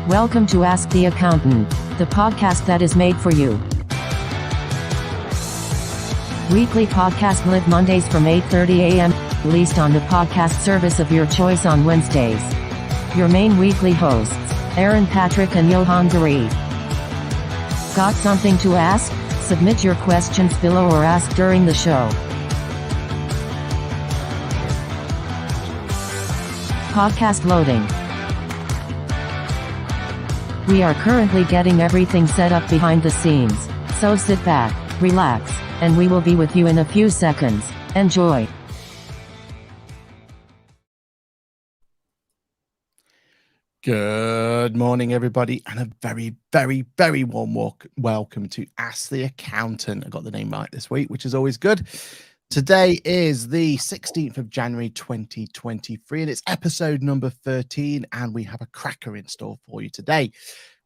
Welcome to Ask the Accountant, the podcast that is made for you. Weekly podcast live Mondays from 8:30 a.m., released on the podcast service of your choice on Wednesdays. Your main weekly hosts, Aaron, Patrick, and Johann. Got something to ask? Submit your questions below or ask during the show. Podcast loading. We are currently getting everything set up behind the scenes, so sit back, relax, and we will be with you in a few seconds. Enjoy. Good morning, everybody, and a very, very, very warm welcome to Ask the Accountant. I got the name right this week, which is always good. Today is the 16th of January, 2023, and it's episode number 13, and we have a cracker in store for you today.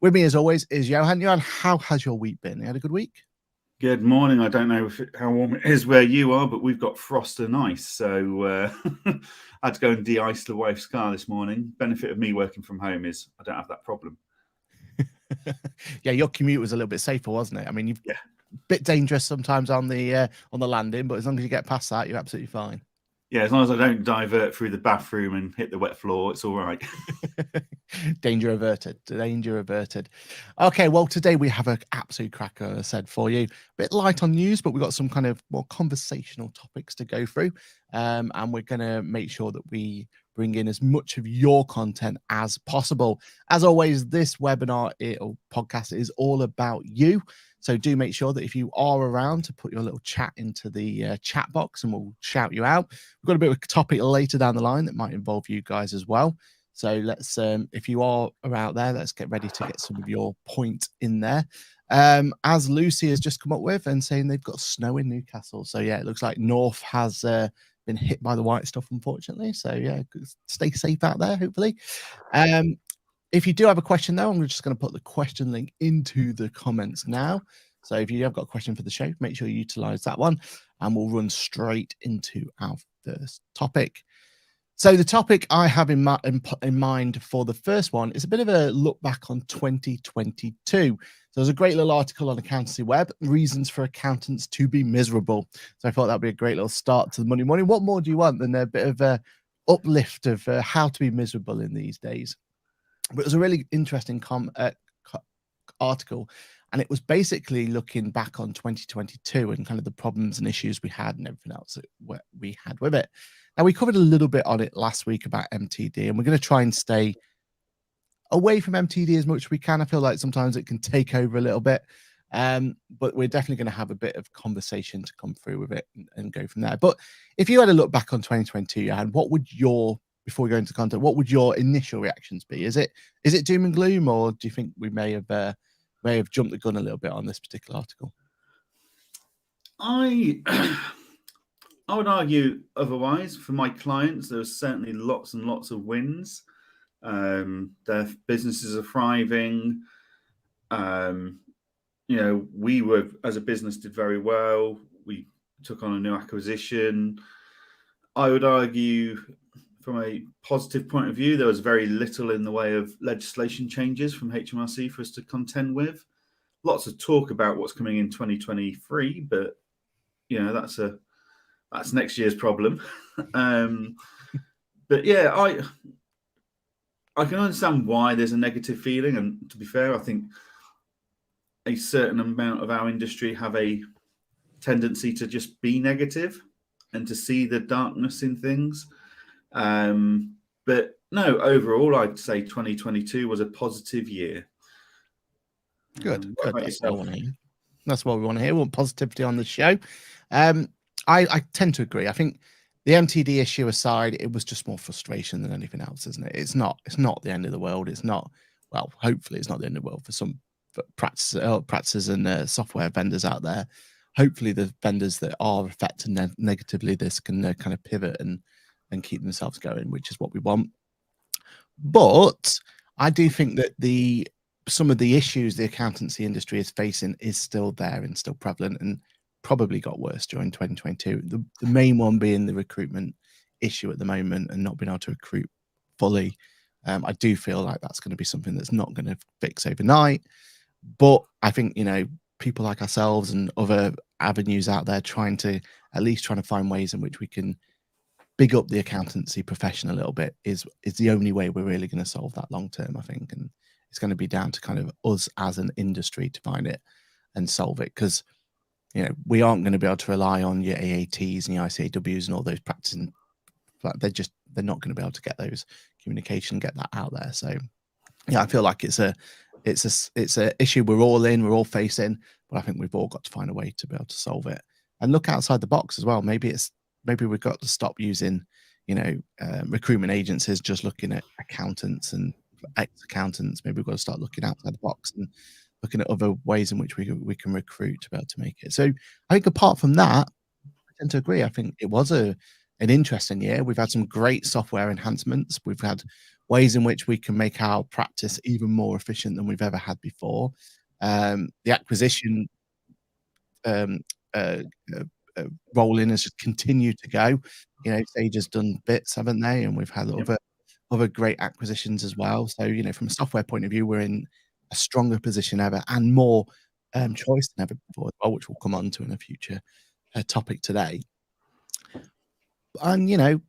With me, as always, is Johann. Johann, how has your week been? You had a good week? Good morning. I don't know how warm it is where you are, but we've got frost and ice, so I had to go and de-ice the wife's car this morning. Benefit of me working from home is I don't have that problem. Yeah, your commute was a little bit safer, wasn't it? I mean, a bit dangerous sometimes on the landing, but as long as you get past that, you're absolutely fine. Yeah, as long as I don't divert through the bathroom and hit the wet floor, it's all right. Danger averted. Danger averted. Okay, well, today we have an absolute cracker, as I said, for you. A bit light on news, but we've got some kind of more conversational topics to go through. And we're going to make sure that we bring in as much of your content as possible. As always, this webinar or podcast is all about you. So do make sure that if you are around to put your little chat into the chat box and we'll shout you out. We've got a bit of a topic later down the line that might involve you guys as well. So let's, if you are out there, let's get ready to get some of your point in there. As Lucy has just come up with and saying they've got snow in Newcastle. So yeah, it looks like North has been hit by the white stuff, unfortunately. So yeah, stay safe out there, hopefully. If you do have a question, though, I'm just going to put the question link into the comments now. So if you have got a question for the show, make sure you utilize that one, and we'll run straight into our first topic. So the topic I have in mind for the first one is a bit of a look back on 2022. So there's a great little article on Accountancy Web, Reasons for Accountants to be Miserable. So I thought that'd be a great little start to the Monday morning. What more do you want than a bit of a uplift of how to be miserable in these days? But it was a really interesting article, and it was basically looking back on 2022 and kind of the problems and issues we had and everything else that we had with it. Now, we covered a little bit on it last week about MTD, and we're going to try and stay away from MTD as much as we can. I feel like sometimes it can take over a little bit, but we're definitely going to have a bit of conversation to come through with it and go from there. But if you had a look back on 2022, Johann, before we go into content, what would your initial reactions be? Is it doom and gloom, or do you think we may have jumped the gun a little bit on this particular article? I would argue otherwise. For my clients, there are certainly lots and lots of wins. Their businesses are thriving. We were, as a business, did very well. We took on a new acquisition. I would argue, from a positive point of view, there was very little in the way of legislation changes from HMRC for us to contend with. Lots of talk about what's coming in 2023, but that's next year's problem. But yeah, I can understand why there's a negative feeling, and to be fair, I think a certain amount of our industry have a tendency to just be negative and to see the darkness in things. But no, overall, I'd say 2022 was a positive year. Good. That's what I want to hear. That's what we want to hear. We want positivity on the show. I tend to agree. I think the MTD issue aside, it was just more frustration than anything else, isn't it? It's not the end of the world. It's not. Well, hopefully, it's not the end of the world for some practices and software vendors out there. Hopefully, the vendors that are affected negatively this can kind of pivot and keep themselves going, which is what we want. But I do think that some of the issues the accountancy industry is facing is still there and still prevalent, and probably got worse during 2022. The main one being the recruitment issue at the moment and not being able to recruit fully I do feel like that's going to be something that's not going to fix overnight. But I think, people like ourselves and other avenues out there trying to find ways in which we can big up the accountancy profession a little bit is the only way we're really going to solve that long term, I think. And it's going to be down to kind of us as an industry to find it and solve it, because we aren't going to be able to rely on your AATs and your ICAWs and all those practices. But they're not going to be able to get those communication, get that out there. So I feel like it's a issue we're all facing, but I think we've all got to find a way to be able to solve it and look outside the box as well. Maybe we've got to stop using recruitment agencies just looking at accountants and ex-accountants. Maybe we've got to start looking outside the box and looking at other ways in which we can recruit to be able to make it. So I think apart from that, I tend to agree. I think it was an interesting year. We've had some great software enhancements. We've had ways in which we can make our practice even more efficient than we've ever had before. The acquisition rolling has just continued to go. Sage has done bits, haven't they? And we've had other great acquisitions as well. So, from a software point of view, we're in a stronger position ever and more choice than ever before as well, which we'll come on to in a future topic today. And,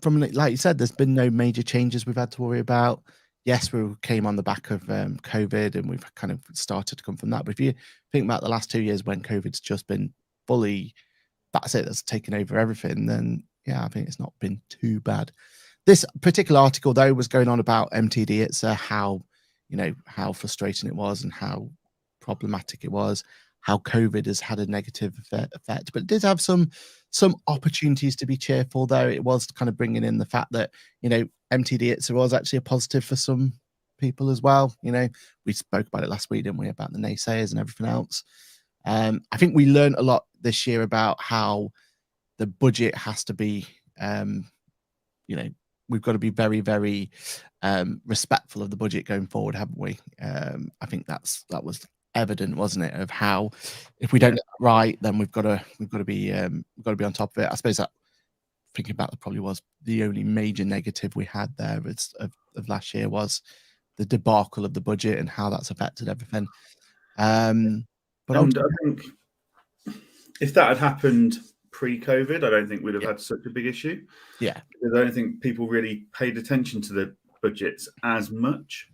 from like you said, there's been no major changes we've had to worry about. Yes, we came on the back of COVID and we've kind of started to come from that. But if you think about the last 2 years when COVID's just been fully, that's taken over everything, then I think it's not been too bad. This particular article, though, was going on about MTD. It's how frustrating it was and how problematic it was, how COVID has had a negative effect. But it did have some opportunities to be cheerful, though. It was kind of bringing in the fact that, MTD it was actually a positive for some people as well. We spoke about it last week, didn't we, about the naysayers and everything else. I think we learned a lot this year about how the budget has to be, we've got to be very, very respectful of the budget going forward, haven't we? I think that was evident, wasn't it, of how if we don't get that right, then we've got to be on top of it. I suppose that, thinking about it, probably was the only major negative we had there of last year was the debacle of the budget and how that's affected everything. But I think if that had happened pre-COVID, I don't think we'd have had such a big issue. Yeah, because I don't think people really paid attention to the budgets as much.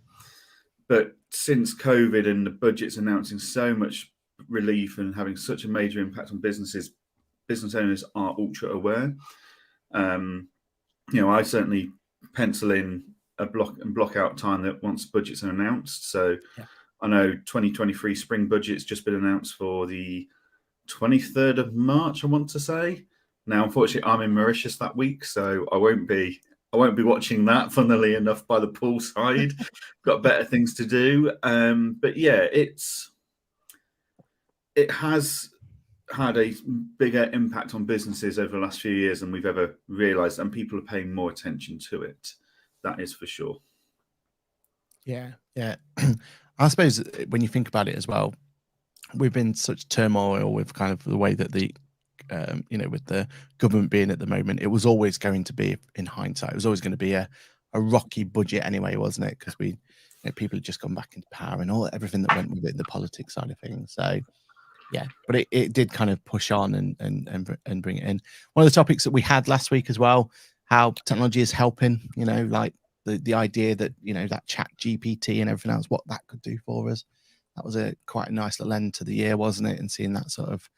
But since COVID and the budget's announcing so much relief and having such a major impact on businesses, business owners are ultra aware. I certainly pencil in a block out time that once budgets are announced. So I know 2023 spring budget's just been announced for the 23rd of March, I want to say. Now, unfortunately, I'm in Mauritius that week, so I won't be watching that, funnily enough, by the poolside. Got better things to do. But yeah, it has had a bigger impact on businesses over the last few years than we've ever realised, and people are paying more attention to it. That is for sure. Yeah. I suppose when you think about it as well, we've been such turmoil with kind of the way that the with the government being at the moment, it was always going to be, in hindsight, it was always going to be a rocky budget anyway, wasn't it? Because people had just gone back into power and everything that went with it, the politics side of things. So but it did kind of push on and bring it in. One of the topics that we had last week as well, how technology is helping, like the idea that that chat GPT and everything else, what that could do for us. That was quite a nice little end to the year, wasn't it? And seeing that sort of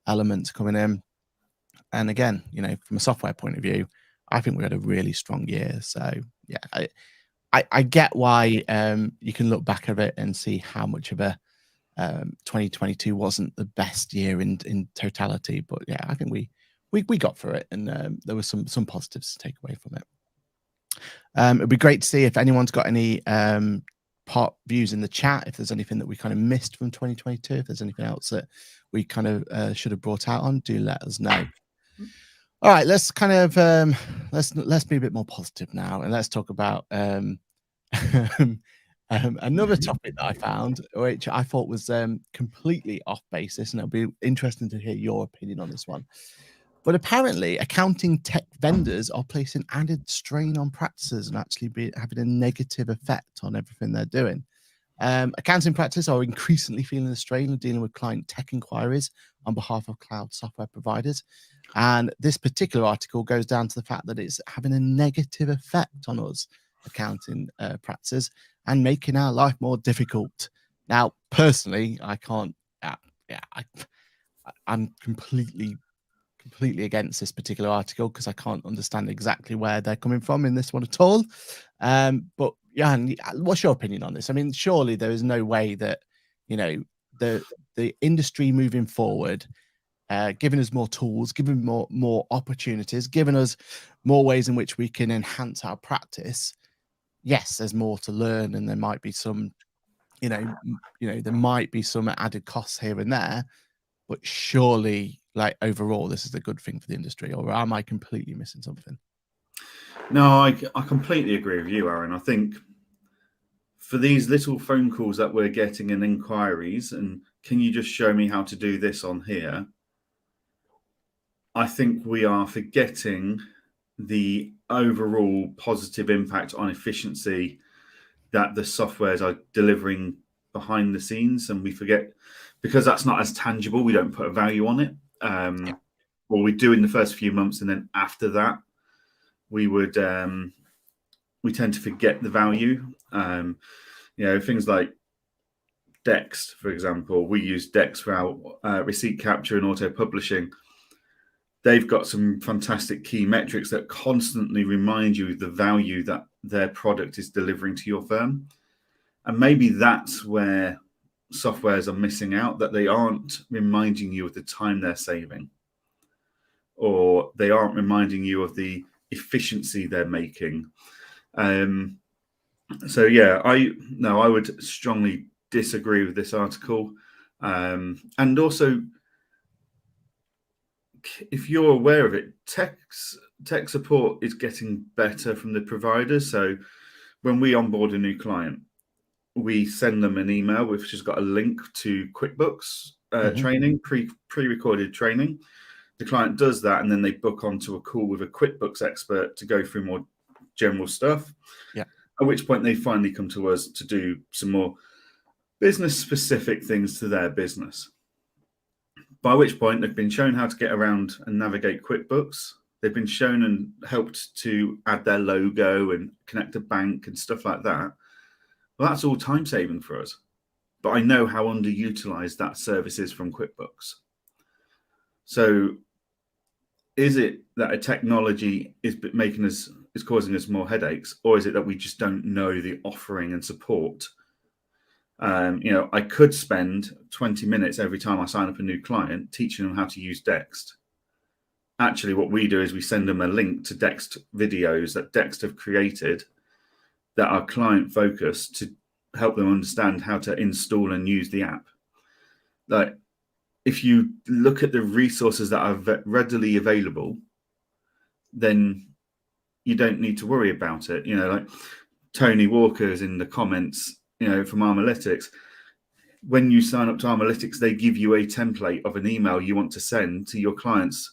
element coming in. And again, from a software point of view, I think we had a really strong year. So I get why you can look back at it and see how much of a 2022 wasn't the best year in totality, but I think we got through it, and there were some positives to take away from it. It'd be great to see if anyone's got any part views in the chat, if there's anything that we kind of missed from 2022, if there's anything else that we kind of should have brought out on, do let us know. All right, let's kind of let's be a bit more positive now, and let's talk about another topic that I found, which I thought was completely off basis, and it'll be interesting to hear your opinion on this one. But apparently, accounting tech vendors are placing added strain on practices and actually having a negative effect on everything they're doing. Accounting practices are increasingly feeling the strain of dealing with client tech inquiries on behalf of cloud software providers. And this particular article goes down to the fact that it's having a negative effect on us accounting practices and making our life more difficult. Now, personally, I can't. I'm completely against this particular article because I can't understand exactly where they're coming from in this one at all. But Johann, what's your opinion on this? I mean, surely there is no way that, you know, the industry moving forward, giving us more tools, giving more opportunities, giving us more ways in which we can enhance our practice. Yes, there's more to learn, and there might be some, there might be some added costs here and there, but surely, like, overall, this is a good thing for the industry, or am I completely missing something? No, I completely agree with you, Aaron. I think for these little phone calls that we're getting and inquiries, and can you just show me how to do this on here? I think we are forgetting the overall positive impact on efficiency that the softwares are delivering behind the scenes, and we forget because that's not as tangible. We don't put a value on it. Well, we do in the first few months, and then after that, we would we tend to forget the value. Things like Dext, for example. We use Dext for our receipt capture and auto publishing. They've got some fantastic key metrics that constantly remind you of the value that their product is delivering to your firm. And maybe that's where softwares are missing out, that they aren't reminding you of the time they're saving, or they aren't reminding you of the efficiency they're making. So yeah, I would strongly disagree with this article. And also, if you're aware of it, tech support is getting better from the providers. So when we onboard a new client, we send them an email which has got a link to QuickBooks training, pre-recorded training. The client does that, and then they book onto a call with a QuickBooks expert to go through more general stuff. Yeah. At which point they finally come to us to do some more business-specific things to their business. By which point they've been shown how to get around and navigate QuickBooks. They've been shown and helped to add their logo and connect a bank and stuff like that. Well, that's all time saving for us. But I know how underutilized that service is from QuickBooks. So is it that a technology is causing us more headaches, or is it that we just don't know the offering and support? I could spend 20 minutes every time I sign up a new client teaching them how to use Dext. Actually, what we do is we send them a link to Dext videos that Dext have created that are client focused to help them understand how to install and use the app. Like, if you look at the resources that are readily available, then you don't need to worry about it. Like Tony Walker's in the comments, from Armalytics. When you sign up to Armalytics, they give you a template of an email you want to send to your clients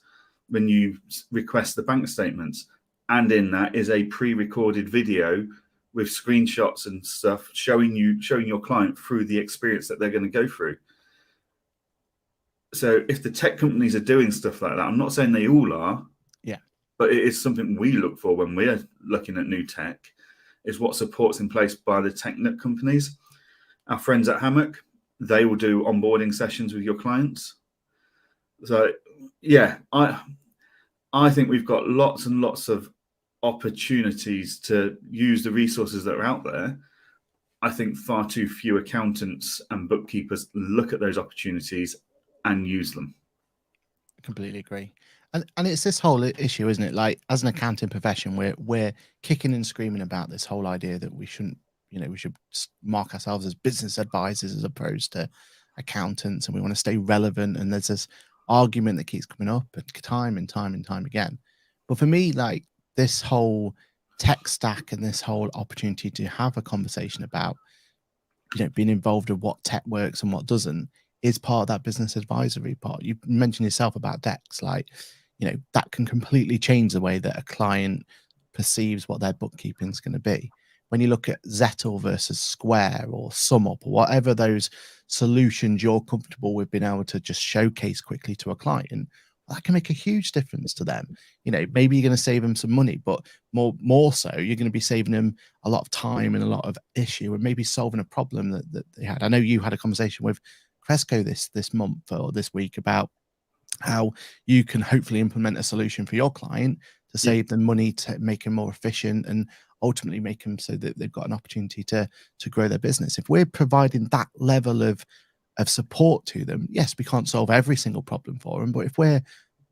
when you request the bank statements. And in that is a pre-recorded video with screenshots and stuff showing your client through the experience that they're going to go through. So if the tech companies are doing stuff like that, I'm not saying they all are, but it is something we look for when we're looking at new tech, is what support's in place by the tech companies. Our friends at Hammock, they will do onboarding sessions with your clients. So yeah, I think we've got lots and lots of opportunities to use the resources that are out there. I think far too few accountants and bookkeepers look at those opportunities and use them. I completely agree. And it's this whole issue, isn't it? Like, as an accounting profession, we're kicking and screaming about this whole idea that we shouldn't, we should mark ourselves as business advisors as opposed to accountants, and we want to stay relevant. And there's this argument that keeps coming up time and time again. But for me, like, this whole tech stack and this whole opportunity to have a conversation about, being involved with what tech works and what doesn't is part of that business advisory part. You mentioned yourself about Dex. Like, that can completely change the way that a client perceives what their bookkeeping is going to be. When you look at Zettle versus Square or SumUp or whatever those solutions you're comfortable with being able to just showcase quickly to a client, that can make a huge difference to them. Maybe you're going to save them some money, but more so, you're going to be saving them a lot of time and a lot of issue, and maybe solving a problem that they had. I know you had a conversation with Cresco this month or this week about how you can hopefully implement a solution for your client to save them money, to make them more efficient, and ultimately make them so that they've got an opportunity to grow their business. If we're providing that level of support to them, yes, we can't solve every single problem for them, but if we're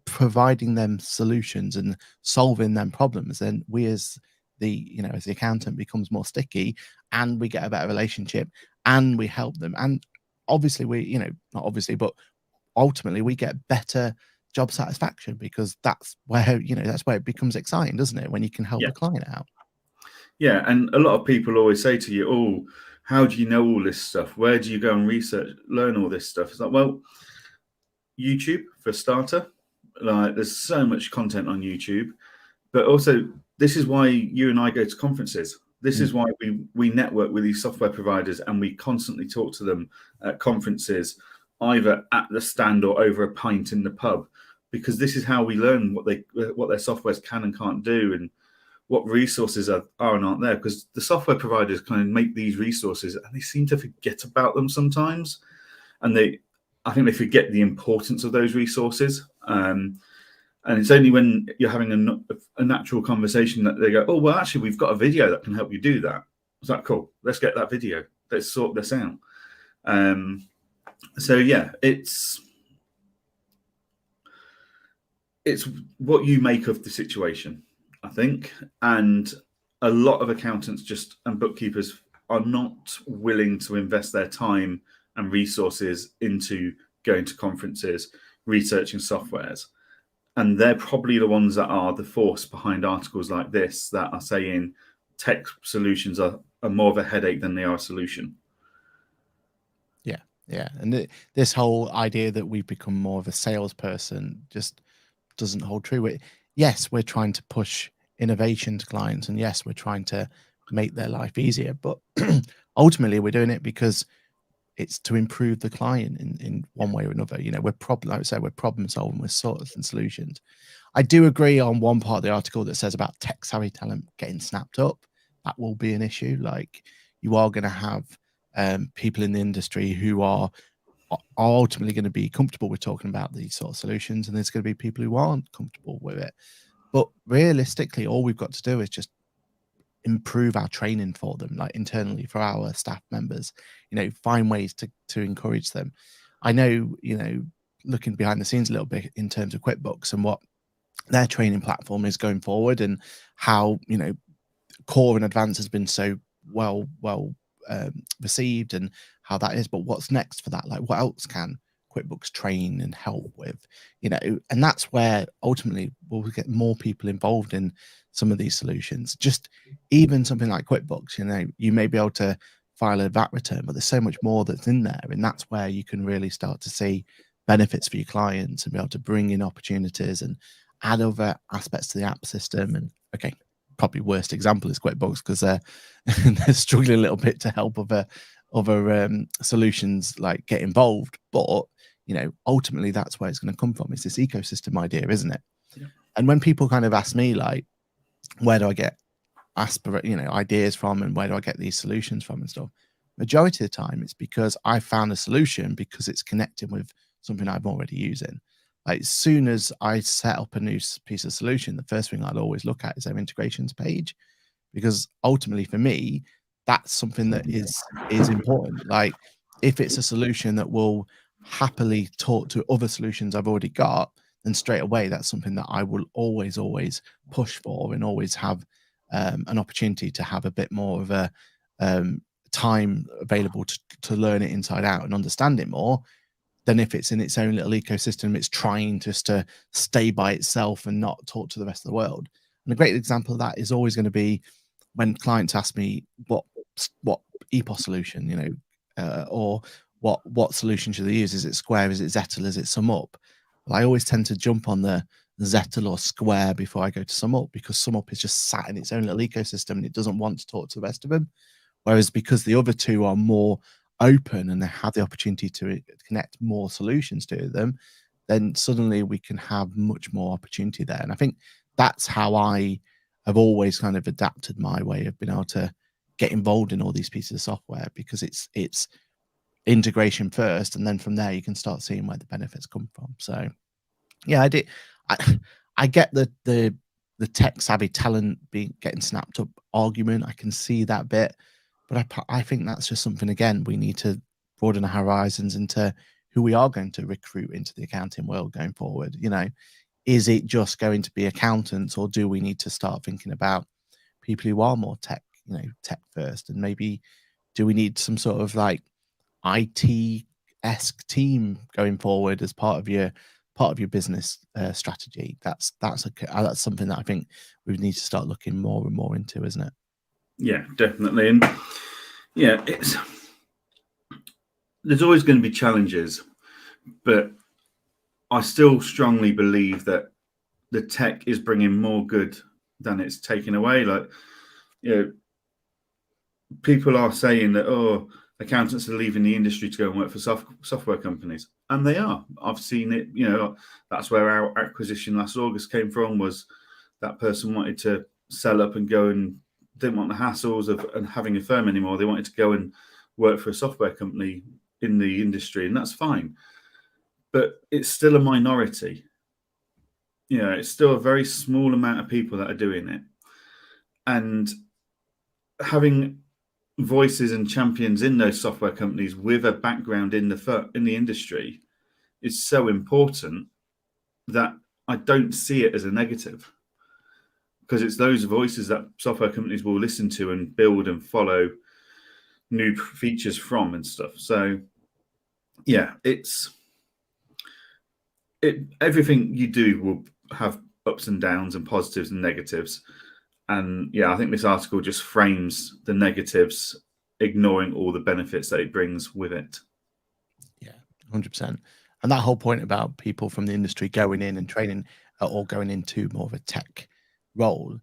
providing them solutions and solving them problems, then we as the accountant becomes more sticky, and we get a better relationship, and we help them, and obviously not obviously, but ultimately we get better job satisfaction, because that's where it becomes exciting, doesn't it, when you can help the client out. Yeah, and a lot of people always say to you, "Oh, how do you know all this stuff? Where do you go and learn all this stuff?" It's like, well, YouTube for a starter. Like, there's so much content on YouTube, but also this is why you and I go to conferences. This is why we network with these software providers, and we constantly talk to them at conferences, either at the stand or over a pint in the pub, because this is how we learn what their softwares can and can't do, and what resources are and aren't there. Because the software providers kind of make these resources, and they seem to forget about them sometimes, and I think they forget the importance of those resources. And it's only when you're having a natural conversation that they go, "Oh, well, actually, we've got a video that can help you do that." It's like, cool, let's get that video. Let's sort this out. So yeah, it's what you make of the situation, I think. And a lot of accountants and bookkeepers are not willing to invest their time and resources into going to conferences, researching softwares. And they're probably the ones that are the force behind articles like this, that are saying tech solutions are more of a headache than they are a solution. Yeah. And this whole idea that we've become more of a salesperson just doesn't hold true. Yes, we're trying to push innovation to clients, and yes, we're trying to make their life easier, but ultimately we're doing it because it's to improve the client in one way or another. We're problem solving, we're sorting solutions. I do agree on one part of the article that says about tech savvy talent getting snapped up. That will be an issue. Like, you are going to have people in the industry who are ultimately going to be comfortable with talking about these sort of solutions, and there's going to be people who aren't comfortable with it. But realistically, all we've got to do is just improve our training for them, like internally for our staff members, find ways to encourage them. I know, looking behind the scenes a little bit in terms of QuickBooks and what their training platform is going forward, and how, Core and Advanced has been so well received, and how that is. But what's next for that? Like, what else can QuickBooks train and help with? And that's where ultimately we'll get more people involved in some of these solutions. Just even something like QuickBooks, you may be able to file a VAT return, but there's so much more that's in there, and that's where you can really start to see benefits for your clients and be able to bring in opportunities and add other aspects to the app system. And okay, probably worst example is QuickBooks, because they're struggling a little bit to help other solutions like get involved. But ultimately that's where it's going to come from. It's this ecosystem idea, isn't it? Yeah. And when people kind of ask me, like, where do I get ideas from, and where do I get these solutions from and stuff, majority of the time it's because I found a solution because it's connecting with something I'm already using. Like, as soon as I set up a new piece of solution, the first thing I'd always look at is their integrations page, because ultimately for me, that's something that is important. Like, if it's a solution that will happily talk to other solutions I've already got, then straight away that's something that I will always push for, and always have an opportunity to have a bit more of a time available to learn it inside out and understand it more, than if it's in its own little ecosystem. It's trying just to stay by itself and not talk to the rest of the world. And a great example of that is always going to be when clients ask me what EPOS solution, or what solution should they use? Is it Square? Is it Zettle? Is it SumUp? Well, I always tend to jump on the Zettle or Square before I go to SumUp, because SumUp is just sat in its own little ecosystem and it doesn't want to talk to the rest of them. Whereas because the other two are more open and they have the opportunity to connect more solutions to them, then suddenly we can have much more opportunity there. And I think that's how I have always kind of adapted my way of being able to get involved in all these pieces of software, because it's integration first, and then from there you can start seeing where the benefits come from. So yeah, I get the tech savvy talent getting snapped up argument. I can see that bit, but I think that's just something, again, we need to broaden our horizons into who we are going to recruit into the accounting world going forward. You know, is it just going to be accountants, or do we need to start thinking about people who are more tech first? And maybe do we need some sort of like IT-esque team going forward as part of your business strategy? That's something that I think we need to start looking more and more into, isn't it? Yeah, definitely. And yeah, there's always going to be challenges, but I still strongly believe that the tech is bringing more good than it's taking away. Like, you know, people are saying that, oh, accountants are leaving the industry to go and work for software companies, and they are. I've seen it. You know, that's where our acquisition last August came from. Was that person wanted to sell up and go and didn't want the hassles of and having a firm anymore. They wanted to go and work for a software company in the industry, and that's fine. But it's still a minority. You know, it's still a very small amount of people that are doing it, and having voices and champions in those software companies with a background in the industry is so important that I don't see it as a negative, because it's those voices that software companies will listen to and build and follow new features from and stuff. So yeah, everything you do will have ups and downs and positives and negatives. And yeah, I think this article just frames the negatives, ignoring all the benefits that it brings with it. Yeah, 100%. And that whole point about people from the industry going in and training, or going into more of a tech role,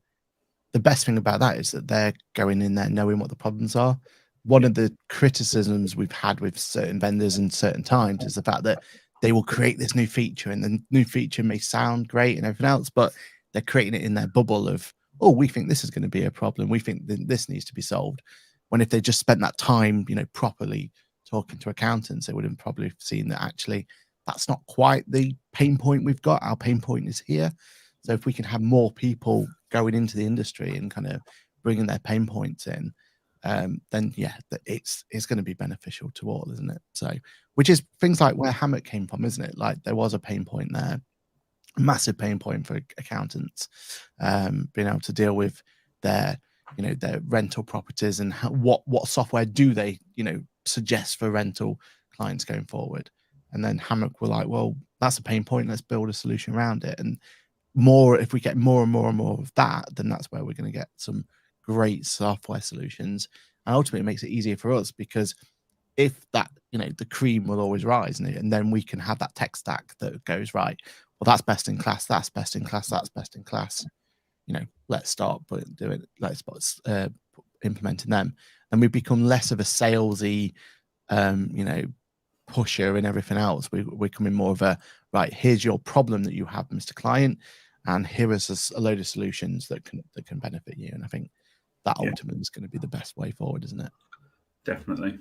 the best thing about that is that they're going in there knowing what the problems are. One of the criticisms we've had with certain vendors in certain times is the fact that they will create this new feature, and the new feature may sound great and everything else, but they're creating it in their bubble of, oh, we think this is going to be a problem, we think this needs to be solved. When if they just spent that time, properly talking to accountants, they would have probably seen that actually that's not quite the pain point we've got. Our pain point is here. So if we can have more people going into the industry and kind of bringing their pain points in, then yeah, it's going to be beneficial to all, isn't it? So, which is things like where Hammock came from, isn't it? Like there was a pain point there, massive pain point for accountants, being able to deal with their rental properties and what software do they suggest for rental clients going forward. And then Hammock were like, well, that's a pain point, let's build a solution around it. And if we get more and more and more of that, then that's where we're going to get some great software solutions. And ultimately it makes it easier for us, because if that, the cream will always rise, and then we can have that tech stack that goes, right, well, that's best in class, that's best in class, that's best in class. Let's start let's start implementing them. And we become less of a salesy, pusher and everything else. We're becoming more of a, right, here's your problem that you have, Mr. Client, and here is a load of solutions that can benefit you. And I think that ultimately is going to be the best way forward, isn't it? Definitely.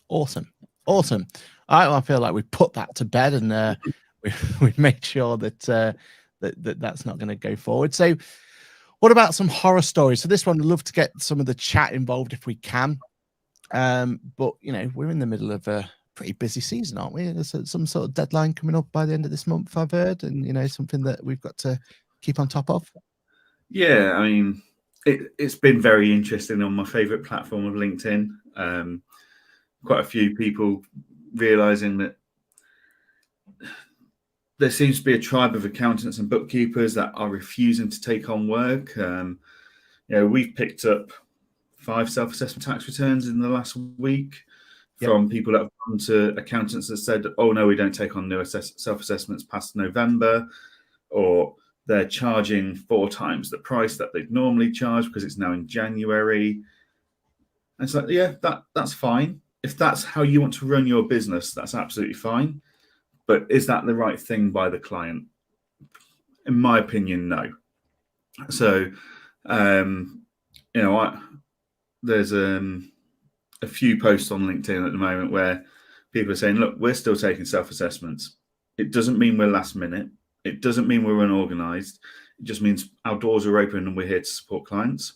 Awesome. All right, well, I feel like we put that to bed, and we've made sure that that's not going to go forward. So what about some horror stories? So this one, I'd love to get some of the chat involved if we can. But we're in the middle of a pretty busy season, aren't we? There's some sort of deadline coming up by the end of this month, I've heard, and something that we've got to keep on top of. Yeah, I mean, it's been very interesting on my favorite platform of LinkedIn. Quite a few people realizing that there seems to be a tribe of accountants and bookkeepers that are refusing to take on work. We've picked up 5 self-assessment tax returns in the last week from people that have gone to accountants that said, oh no, we don't take on new self-assessments past November. or they're charging 4 times the price that they'd normally charge because it's now in January. And it's like, yeah, that's fine. If that's how you want to run your business, that's absolutely fine. But is that the right thing by the client? In my opinion, no. So, there's a few posts on LinkedIn at the moment where people are saying, look, we're still taking self-assessments. It doesn't mean we're last minute. It doesn't mean we're unorganized. It just means our doors are open and we're here to support clients.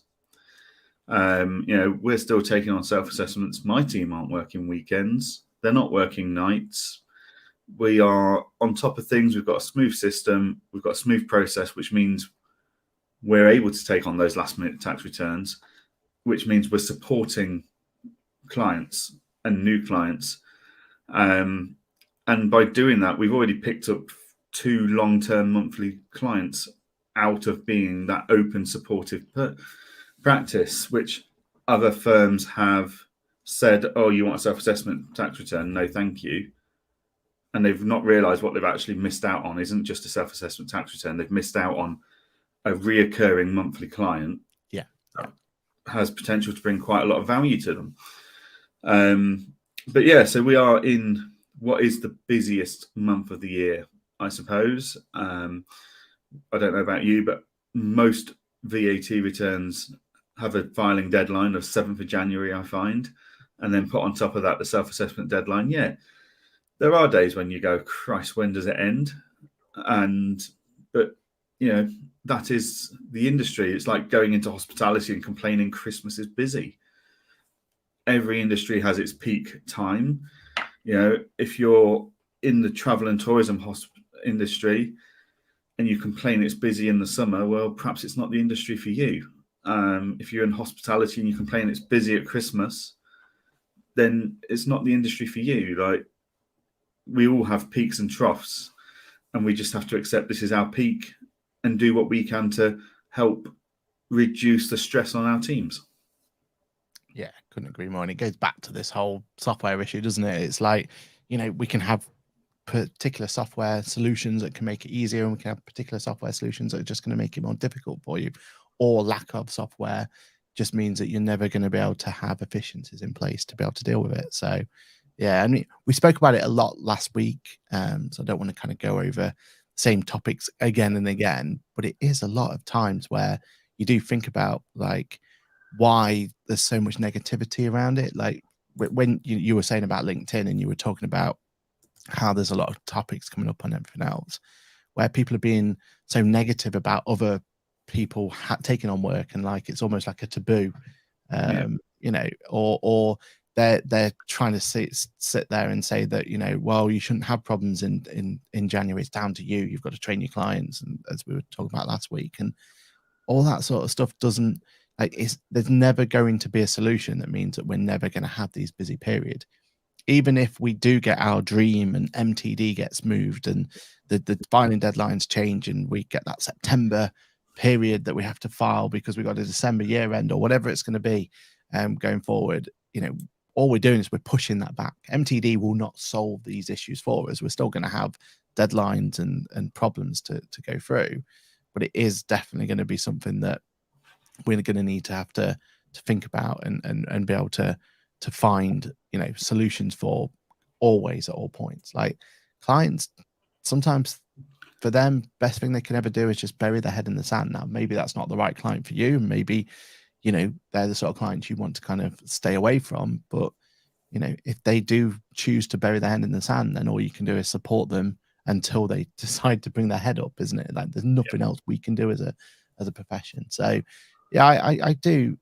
We're still taking on self-assessments. My team aren't working weekends. They're not working nights. We are on top of things. We've got a smooth system. We've got a smooth process, which means we're able to take on those last-minute tax returns, which means we're supporting clients and new clients. And by doing that, we've already picked up 2 long-term monthly clients out of being that open, supportive practice, which other firms have said, oh, you want a self-assessment tax return? No, thank you. And they've not realized what they've actually missed out on isn't just a self-assessment tax return. They've missed out on a reoccurring monthly client. Yeah. That has potential to bring quite a lot of value to them. But yeah, so we are in what is the busiest month of the year, I suppose. I don't know about you, but most VAT returns have a filing deadline of 7th of January, I find, and then put on top of that the self-assessment deadline. Yeah, there are days when you go, Christ, when does it end? But that is the industry. It's like going into hospitality and complaining Christmas is busy. Every industry has its peak time. If you're in the travel and tourism industry and you complain it's busy in the summer, well, perhaps it's not the industry for you. If you're in hospitality and you complain it's busy at Christmas, then it's not the industry for you. Like, we all have peaks and troughs, and we just have to accept this is our peak and do what we can to help reduce the stress on our teams. Yeah, couldn't agree more. And it goes back to this whole software issue, doesn't it? It's like, we can have particular software solutions that can make it easier, and we can have particular software solutions that are just going to make it more difficult for you, or lack of software just means that you're never going to be able to have efficiencies in place to be able to deal with it. So yeah, I mean, we spoke about it a lot last week, so I don't want to kind of go over the same topics again and again, but it is a lot of times where you do think about like why there's so much negativity around it. Like when you were saying about LinkedIn, and you were talking about how there's a lot of topics coming up on everything else, where people are being so negative about other people taking on work, and like it's almost like a taboo, or they're trying to sit there and say that, well, you shouldn't have problems in January. It's down to you. You've got to train your clients, and as we were talking about last week, and all that sort of stuff doesn't there's never going to be a solution that means that we're never going to have these busy periods. Even if we do get our dream and MTD gets moved and the filing deadlines change and we get that September period that we have to file because we got a December year end or whatever it's going to be, going forward, all we're doing is we're pushing that back. MTD will not solve these issues for us. We're still going to have deadlines and problems to go through, but it is definitely going to be something that we're going to need to have to think about and be able to find, solutions for always at all points. Like clients, sometimes for them, best thing they can ever do is just bury their head in the sand. Now, maybe that's not the right client for you. Maybe, they're the sort of clients you want to kind of stay away from. But, if they do choose to bury their head in the sand, then all you can do is support them until they decide to bring their head up, isn't it? Like there's nothing else we can do as a profession. So yeah, I do.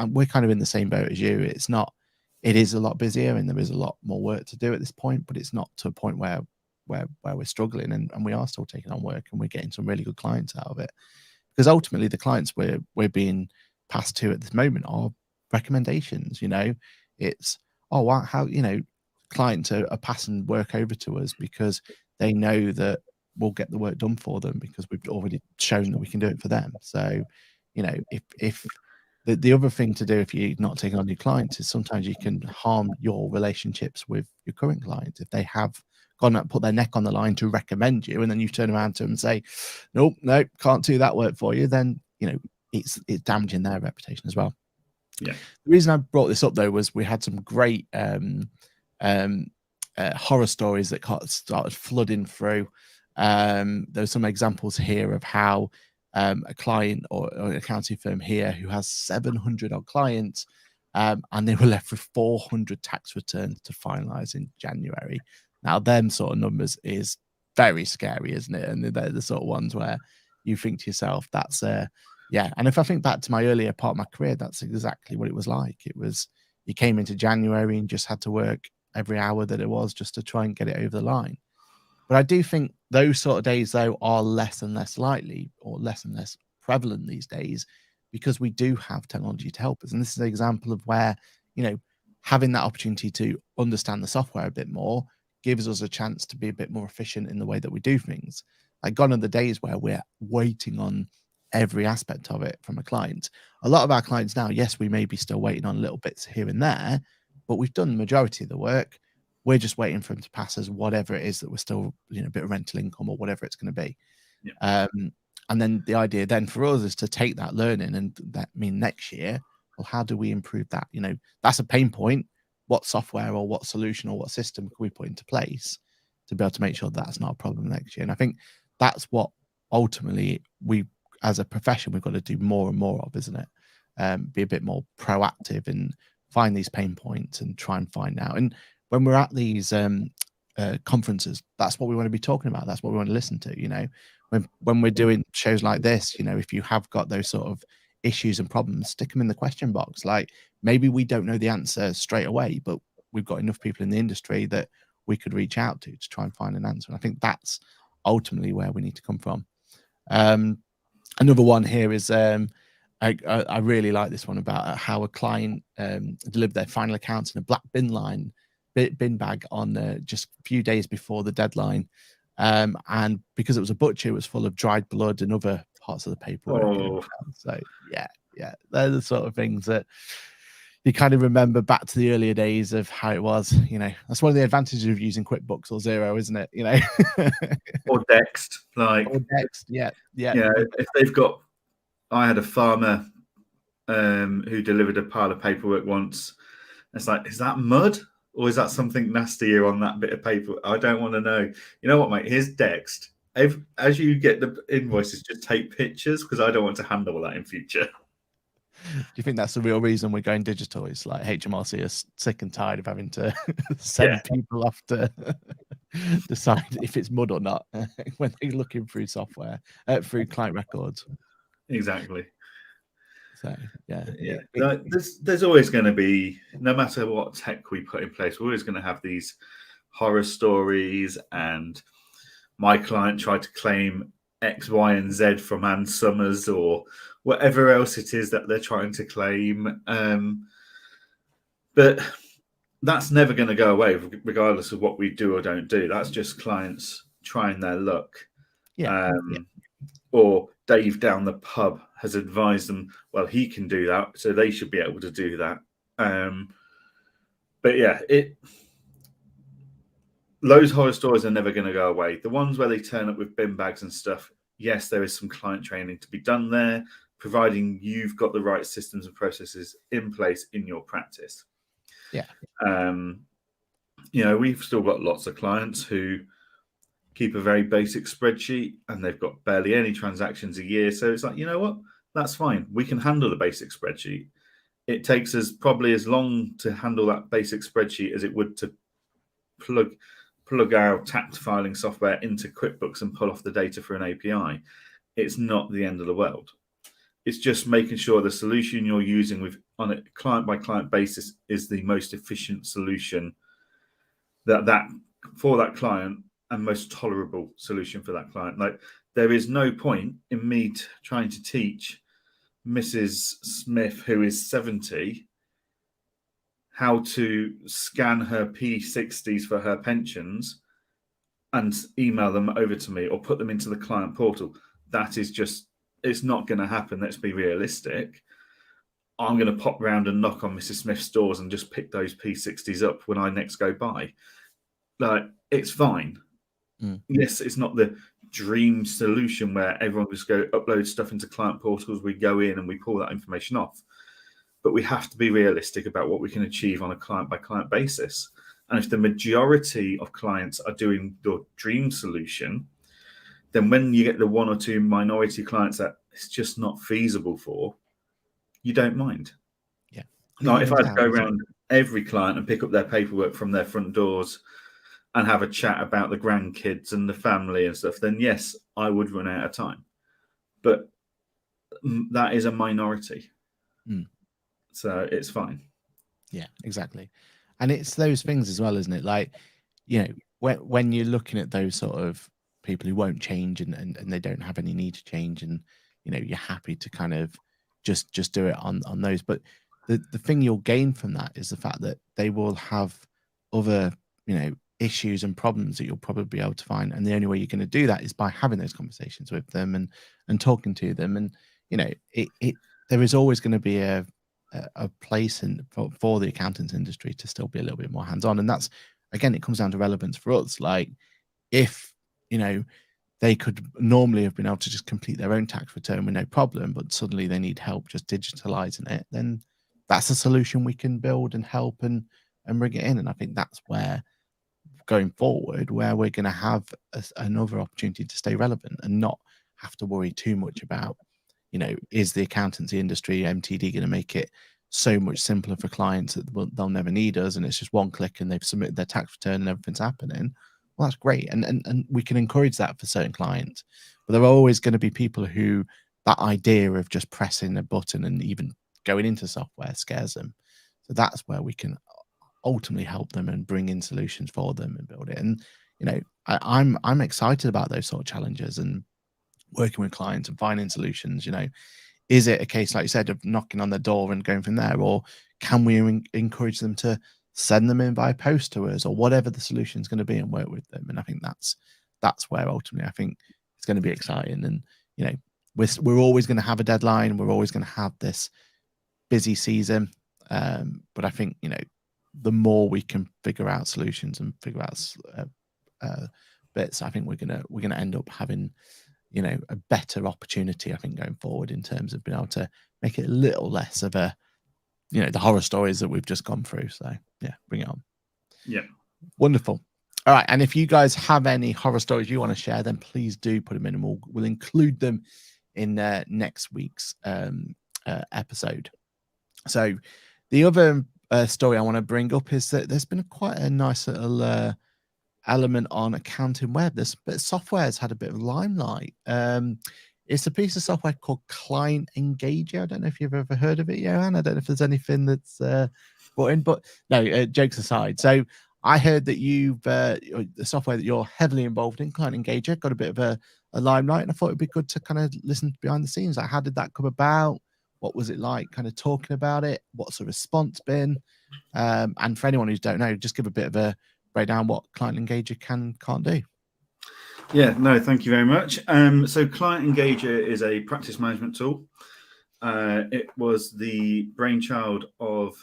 We're kind of in the same boat as you. It is a lot busier and there is a lot more work to do at this point, but it's not to a point where we're struggling, and we are still taking on work and we're getting some really good clients out of it. Because ultimately the clients we're being passed to at this moment are recommendations. It's how clients are passing work over to us because they know that we'll get the work done for them because we've already shown that we can do it for them. So if the other thing to do if you're not taking on new clients is sometimes you can harm your relationships with your current clients if they have gone and put their neck on the line to recommend you, and then you turn around to them and say, nope, can't do that work for you, then it's damaging their reputation as well. Yeah. The reason I brought this up though was we had some great horror stories that started flooding through. There's some examples here of how a client or an accounting firm here who has 700 odd clients, and they were left with 400 tax returns to finalize in January. Now, them sort of numbers is very scary, isn't it? And they're the sort of ones where you think to yourself, that's yeah. And if I think back to my earlier part of my career, that's exactly what it was like. It was, you came into January and just had to work every hour that it was just to try and get it over the line. But I do think those sort of days, though, are less and less likely, or less and less prevalent these days, because we do have technology to help us. And this is an example of where, having that opportunity to understand the software a bit more gives us a chance to be a bit more efficient in the way that we do things. Like, gone are the days where we're waiting on every aspect of it from a client. A lot of our clients now, yes, we may be still waiting on little bits here and there, but we've done the majority of the work. We're just waiting for them to pass us whatever it is that we're still, a bit of rental income or whatever it's going to be. Yeah. And then the idea then for us is to take that learning, and that mean next year, well, how do we improve that? That's a pain point. What software or what solution or what system can we put into place to be able to make sure that's not a problem next year? And I think that's what ultimately we, as a profession, we've got to do more and more of, isn't it? Be a bit more proactive and find these pain points and try and find out. And when we're at these conferences, that's what we want to be talking about. That's what we want to listen to. When we're doing shows like this, if you have got those sort of issues and problems, stick them in the question box. Like, maybe we don't know the answer straight away, but we've got enough people in the industry that we could reach out to try and find an answer. And I think that's ultimately where we need to come from. Another one here is I really like this one about how a client delivered their final accounts in a black bin bag on just a few days before the deadline, and because it was a butcher, it was full of dried blood and other parts of the paperwork. So yeah, they're the sort of things that you kind of remember back to the earlier days of how it was. That's one of the advantages of using QuickBooks or Xero, isn't it? Or Dext, yeah. If they've got, I had a farmer who delivered a pile of paperwork once. It's like, is that mud or is that something nastier on that bit of paper? I don't want to know. You know what, mate? Here's Dext. As you get the invoices, just take pictures, because I don't want to handle that in future. Do you think that's the real reason we're going digital? It's like HMRC is sick and tired of having to send people off to decide if it's mud or not when they're looking through software, through client records. Exactly. So yeah. There's always going to be, no matter what tech we put in place, we're always going to have these horror stories. And my client tried to claim X, Y, and Z from Ann Summers or whatever else it is that they're trying to claim. But that's never going to go away, regardless of what we do or don't do. That's just clients trying their luck. Or Dave down the pub has advised them, well, he can do that, so they should be able to do that. But yeah, those horror stories are never going to go away. The ones where they turn up with bin bags and stuff, yes, there is some client training to be done there, providing you've got the right systems and processes in place in your practice. Yeah. We've still got lots of clients who keep a very basic spreadsheet and they've got barely any transactions a year. So it's like, you know what? That's fine. We can handle the basic spreadsheet. It takes us probably as long to handle that basic spreadsheet as it would to plug our tax filing software into QuickBooks and pull off the data for an API. It's not the end of the world. It's just making sure the solution you're using on a client by client basis is the most efficient solution that for that client, and most tolerable solution for that client. Like, there is no point in me trying to teach Mrs. Smith, who is 70, how to scan her P60s for her pensions and email them over to me or put them into the client portal. That is just, it's not going to happen. Let's be realistic. I'm going to pop round and knock on Mrs. Smith's doors and just pick those P60s up when I next go by. Like, it's fine. Mm. Yes, it's not the dream solution where everyone just go upload stuff into client portals, we go in and we pull that information off. But we have to be realistic about what we can achieve on a client by client basis. And if the majority of clients are doing the dream solution, then when you get the one or two minority clients that it's just not feasible for, you don't mind. Yeah. Now, if I Down, go around every client and pick up their paperwork from their front doors and have a chat about the grandkids and the family and stuff, then yes, I would run out of time. But that is a minority. Mm. So it's fine. Yeah, exactly. And it's those things as well, isn't it? Like, you know, when you're looking at those sort of people who won't change and they don't have any need to change, and you know, you're happy to kind of just do it on those. But the thing you'll gain from that is the fact that they will have other, you know, issues and problems that you'll probably be able to find. And the only way you're going to do that is by having those conversations with them and talking to them. And, you know, there is always going to be a place for the accountants industry to still be a little bit more hands-on. And that's, again, it comes down to relevance for us. Like, if, you know, they could normally have been able to just complete their own tax return with no problem, but suddenly they need help just digitalizing it, then that's a solution we can build and help and bring it in. And I think that's where, going forward, where we're going to have another opportunity to stay relevant and not have to worry too much about, you know, is the accountancy industry, MTD, going to make it so much simpler for clients that they'll never need us, and it's just one click and they've submitted their tax return and everything's happening? Well, that's great, and we can encourage that for certain clients, but there are always going to be people who that idea of just pressing a button and even going into software scares them. So that's where we can ultimately help them and bring in solutions for them and build it. And you know, I'm excited about those sort of challenges and working with clients and finding solutions. You know, is it a case, like you said, of knocking on the door and going from there, or can we encourage them to send them in by post to us, or whatever the solution is going to be, and work with them? And I think that's where ultimately I think it's going to be exciting. And you know, we're always going to have a deadline, we're always going to have this busy season, but I think, you know, the more we can figure out solutions and figure out bits, I think we're gonna end up having, you know, a better opportunity, I think, going forward in terms of being able to make it a little less of a, you know, the horror stories that we've just gone through. So yeah, bring it on. Yeah, wonderful. All right, and if you guys have any horror stories you want to share, then please do put them in, and we'll include them in next week's episode. So the other story I want to bring up is that there's been quite a nice little element on Accounting Web. This bit of software has had a bit of limelight. It's a piece of software called Client Engager. I don't know if you've ever heard of it, Johann. I don't know if there's anything that's brought in, but no, jokes aside. So I heard that you've the software that you're heavily involved in, Client Engager, got a bit of a limelight, and I thought it'd be good to kind of listen behind the scenes. Like, how did that come about? What was it like kind of talking about it? What's the response been? And for anyone who don't know, just give a bit of a breakdown what Client Engager can't do. Yeah, no, thank you very much. So Client Engager is a practice management tool. It was the brainchild of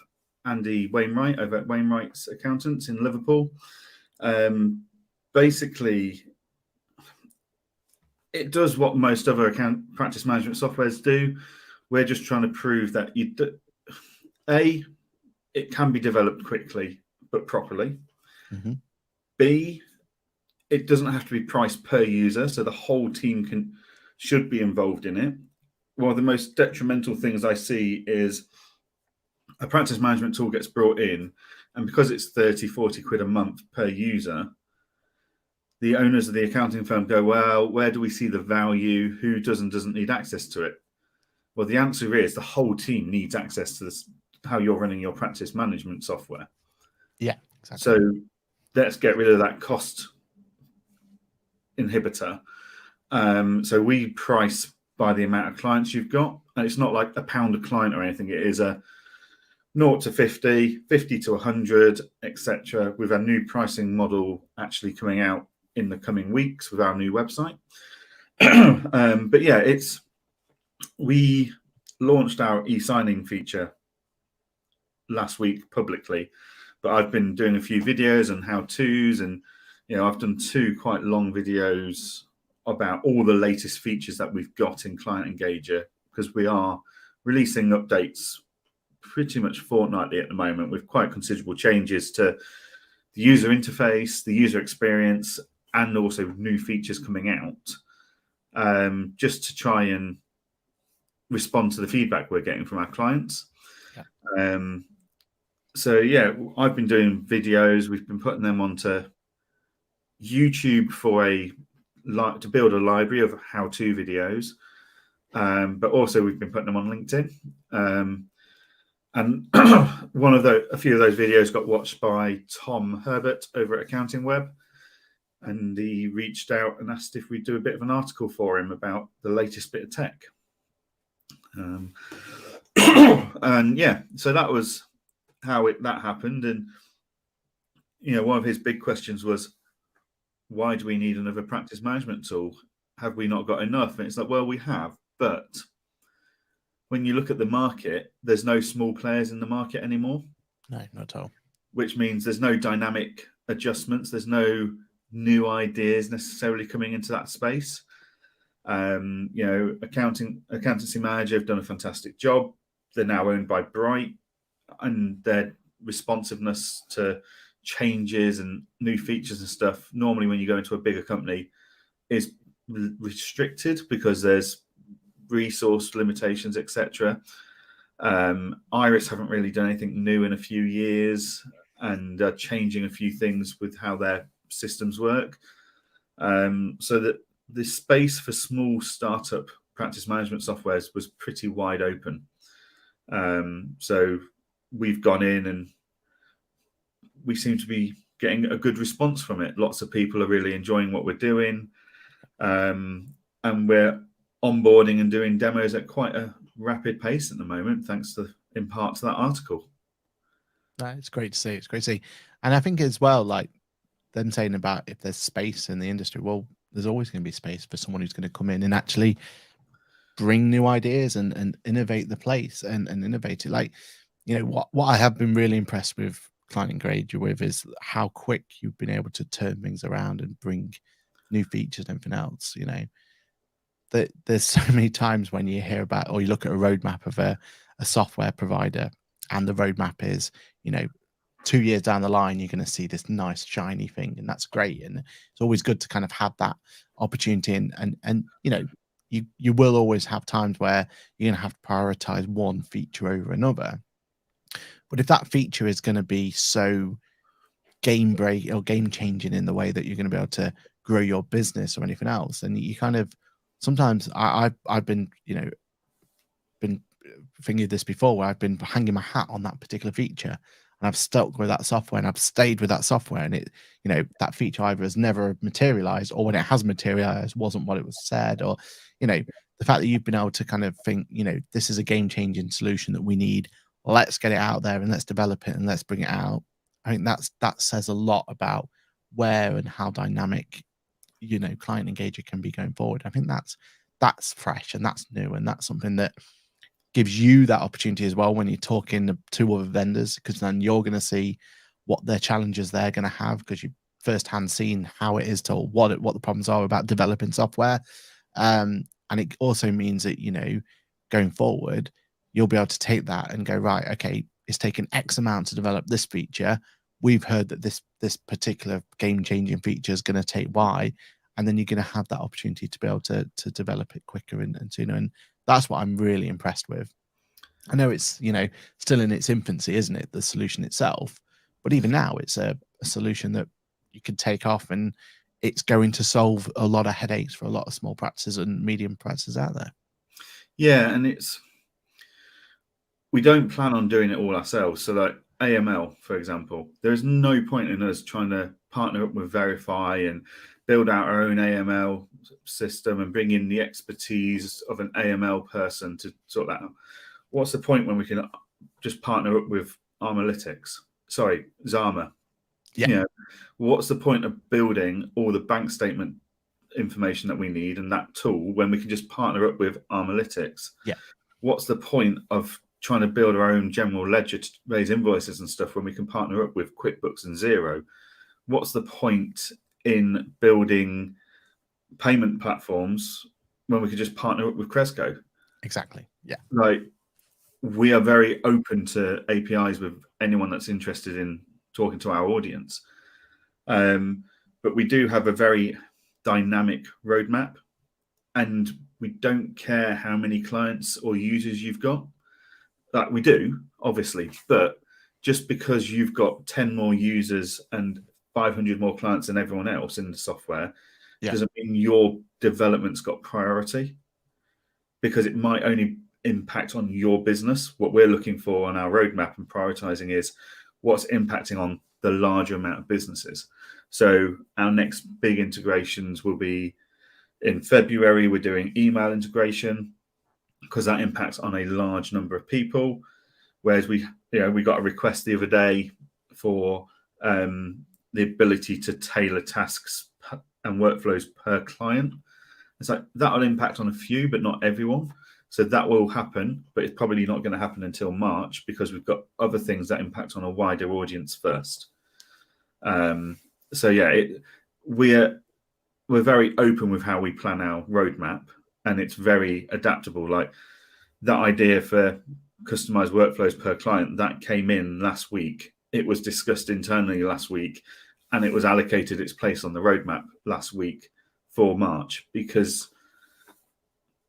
Andy Wainwright over at Wainwright's Accountants in Liverpool. Basically, it does what most other practice management softwares do. We're just trying to prove that it can be developed quickly but properly. Mm-hmm. B, it doesn't have to be priced per user, so the whole team should be involved in it. One of the most detrimental things I see is a practice management tool gets brought in, and because it's 30, 40 quid a month per user, the owners of the accounting firm go, well, where do we see the value? Who doesn't need access to it? Well, the answer is the whole team needs access to this, how you're running your practice management software. Yeah, exactly. So let's get rid of that cost inhibitor. So we price by the amount of clients you've got, and it's not like £1 a client or anything. It is a 0 to 50, 50 to 100, etc. With our new pricing model actually coming out in the coming weeks with our new website. But yeah, we launched our e-signing feature last week publicly, but I've been doing a few videos and how-tos, and I've done 2 quite long videos about all the latest features that we've got in Client Engager, because we are releasing updates pretty much fortnightly at the moment, with quite considerable changes to the user interface, the user experience, and also new features coming out, just to try and respond to the feedback we're getting from our clients. Yeah. So yeah, I've been doing videos. We've been putting them onto YouTube to build a library of how-to videos, but also we've been putting them on LinkedIn. And a few of those videos got watched by Tom Herbert over at Accounting Web, and he reached out and asked if we'd do a bit of an article for him about the latest bit of tech. And yeah, so that was how that happened. And one of his big questions was, why do we need another practice management tool? Have we not got enough? And it's like, well, we have, but when you look at the market, there's no small players in the market anymore. No, not at all. Which means there's no dynamic adjustments. There's no new ideas necessarily coming into that space. Accountancy Manager have done a fantastic job. They're now owned by Bright, and their responsiveness to changes and new features and stuff, normally when you go into a bigger company, is restricted because there's resource limitations, etc. Iris haven't really done anything new in a few years, and are changing a few things with how their systems work. So that the space for small startup practice management softwares was pretty wide open. So we've gone in, and we seem to be getting a good response from it. Lots of people are really enjoying what we're doing, and we're onboarding and doing demos at quite a rapid pace at the moment, thanks in part to that article. It's great to see. It's great to see. And I think as well, like them saying about if there's space in the industry, well, there's always going to be space for someone who's going to come in and actually bring new ideas and innovate the place and innovate it. Like, what I have been really impressed with Client Engager with is how quick you've been able to turn things around and bring new features and everything else. There's so many times when you hear about, or you look at a roadmap of a software provider, and the roadmap is 2 years down the line, you're going to see this nice shiny thing, and that's great. And it's always good to kind of have that opportunity. And you will always have times where you're going to have to prioritize one feature over another. But if that feature is going to be so game break or game changing in the way that you're going to be able to grow your business or anything else, and you kind of sometimes I've been thinking of this before, where I've been hanging my hat on that particular feature, and I've stuck with that software, and I've stayed with that software, and it that feature either has never materialized, or when it has materialized wasn't what it was said, or the fact that you've been able to kind of think this is a game changing solution that we need, let's get it out there and let's develop it and let's bring it out. I think that says a lot about where and how dynamic Client Engager can be going forward. I think that's fresh and that's new, and that's something that gives you that opportunity as well when you're talking to other vendors, because then you're going to see what their challenges they're going to have, because you've firsthand seen how it is to what the problems are about developing software. And it also means that going forward, you'll be able to take that and go, right, okay, it's taken X amount to develop this feature. We've heard that this particular game-changing feature is going to take Y, and then you're going to have that opportunity to be able to develop it quicker and sooner. And that's what I'm really impressed with. I know it's still in its infancy, isn't it, the solution itself? But even now, it's a solution that you can take off, and it's going to solve a lot of headaches for a lot of small practices and medium practices out there. Yeah, and we don't plan on doing it all ourselves. So like AML, for example, there is no point in us trying to partner up with Verify and build out our own AML system and bring in the expertise of an AML person to sort that out. What's the point when we can just partner up with Zama? Yeah. What's the point of building all the bank statement information that we need and that tool when we can just partner up with Analytics? Yeah. What's the point of trying to build our own general ledger to raise invoices and stuff when we can partner up with QuickBooks and Xero? What's the point in building payment platforms when we could just partner up with Cresco? Exactly. Yeah. Like, we are very open to APIs with anyone that's interested in talking to our audience. But we do have a very dynamic roadmap, and we don't care how many clients or users you've got. Like, we do, obviously, but just because you've got 10 more users and 500 more clients than everyone else in the software doesn't mean your development's got priority, because it might only impact on your business. What we're looking for on our roadmap and prioritizing is what's impacting on the larger amount of businesses. So our next big integrations will be in February. We're doing email integration because that impacts on a large number of people. Whereas we got a request the other day for the ability to tailor tasks and workflows per client. It's like that will impact on a few, but not everyone. So that will happen, but it's probably not going to happen until March because we've got other things that impact on a wider audience first. So yeah, we're very open with how we plan our roadmap, and it's very adaptable. Like that idea for customized workflows per client that came in last week. It was discussed internally last week, and it was allocated its place on the roadmap last week for March, because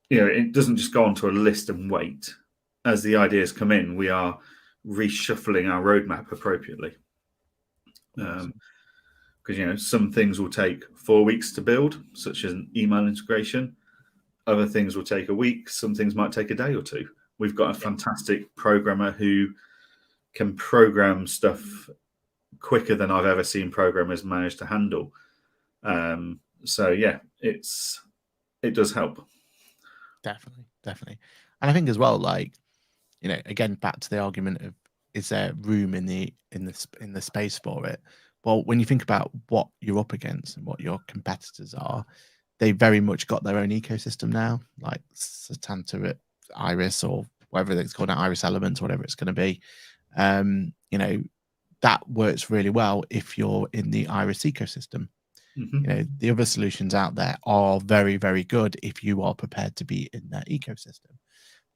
it doesn't just go onto a list and wait. As the ideas come in, we are reshuffling our roadmap appropriately. Because some things will take 4 weeks to build, such as an email integration. Other things will take a week. Some things might take a day or two. We've got a fantastic programmer who can program stuff quicker than I've ever seen programmers manage to handle. So yeah, it does help. Definitely. And I think as well, like, again, back to the argument of, is there room in the space for it? Well, when you think about what you're up against and what your competitors are, they very much got their own ecosystem now, like Satanta, Iris, or whatever it's called, Iris Elements, whatever it's going to be. That works really well if you're in the Iris ecosystem. Mm-hmm. The other solutions out there are very, very good if you are prepared to be in their ecosystem.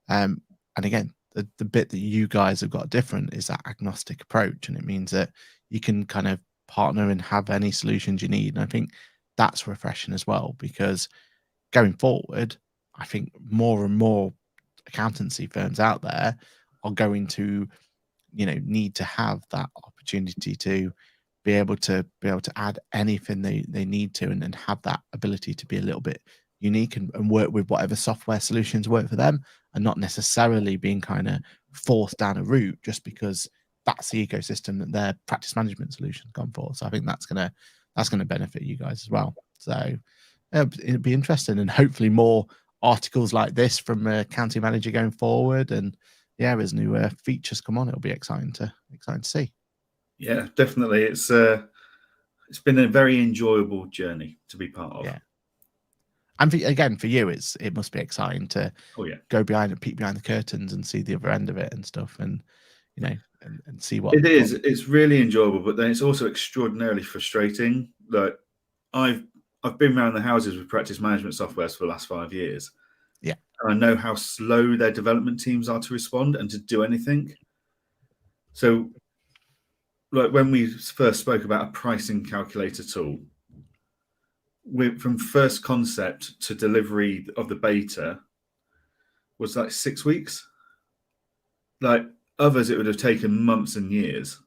And again, the bit that you guys have got different is that agnostic approach, and it means that you can kind of partner and have any solutions you need. And I think that's refreshing as well, because going forward, I think more and more accountancy firms out there are going to, need to have that opportunity to be able to add anything they need to, and have that ability to be a little bit unique and work with whatever software solutions work for them, and not necessarily being kind of forced down a route just because that's the ecosystem that their practice management solution's gone for. So I think that's gonna benefit you guys as well. So it'd be interesting, and hopefully more articles like this from a county manager going forward. And as new features come on, it'll be exciting to see. Yeah, definitely. It's been a very enjoyable journey to be part of. Yeah. And for you, it must be exciting to go behind and peek behind the curtains and see the other end of it and stuff, and and see what it is. It's really enjoyable, but then it's also extraordinarily frustrating. Like I've been around the houses with practice management softwares for the last 5 years. Yeah, and I know how slow their development teams are to respond and to do anything. So, like when we first spoke about a pricing calculator tool, from first concept to delivery of the beta was like 6 weeks. Like others, it would have taken months and years.